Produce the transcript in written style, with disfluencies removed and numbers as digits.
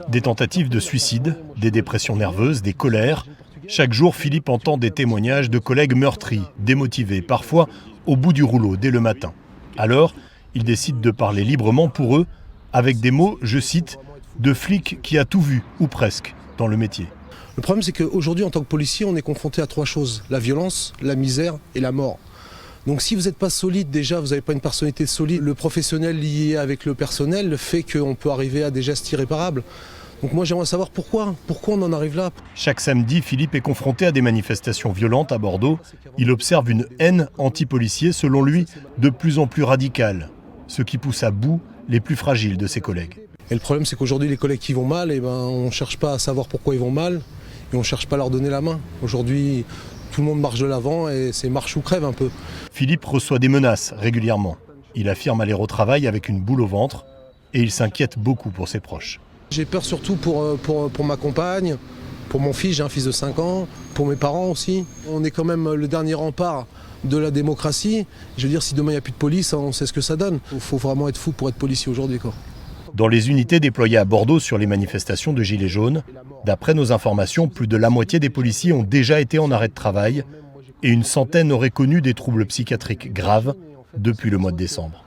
Des tentatives de suicide, des dépressions nerveuses, des colères. Chaque jour, Philippe entend des témoignages de collègues meurtris, démotivés, parfois au bout du rouleau dès le matin. Alors, il décide de parler librement pour eux, avec des mots, je cite, « de flic qui a tout vu, ou presque, dans le métier ». Le problème, c'est qu'aujourd'hui, en tant que policier, on est confronté à 3 choses. La violence, la misère et la mort. Donc si vous n'êtes pas solide, déjà, vous n'avez pas une personnalité solide, le professionnel lié avec le personnel fait qu'on peut arriver à des gestes irréparables. Donc moi, j'aimerais savoir pourquoi on en arrive là. Chaque samedi, Philippe est confronté à des manifestations violentes à Bordeaux. Il observe une haine anti-policier, selon lui, de plus en plus radicale, ce qui pousse à bout les plus fragiles de ses collègues. Et le problème, c'est qu'aujourd'hui, les collègues qui vont mal, on ne cherche pas à savoir pourquoi ils vont mal et on ne cherche pas à leur donner la main. Aujourd'hui, tout le monde marche de l'avant et c'est marche ou crève un peu. Philippe reçoit des menaces régulièrement. Il affirme aller au travail avec une boule au ventre et il s'inquiète beaucoup pour ses proches. J'ai peur surtout pour ma compagne, pour mon fils, j'ai un fils de 5 ans, pour mes parents aussi. On est quand même le dernier rempart de la démocratie. Je veux dire, si demain il n'y a plus de police, on sait ce que ça donne. Il faut vraiment être fou pour être policier aujourd'hui, quoi. Dans les unités déployées à Bordeaux sur les manifestations de Gilets jaunes, d'après nos informations, plus de la moitié des policiers ont déjà été en arrêt de travail et une centaine auraient connu des troubles psychiatriques graves depuis le mois de décembre.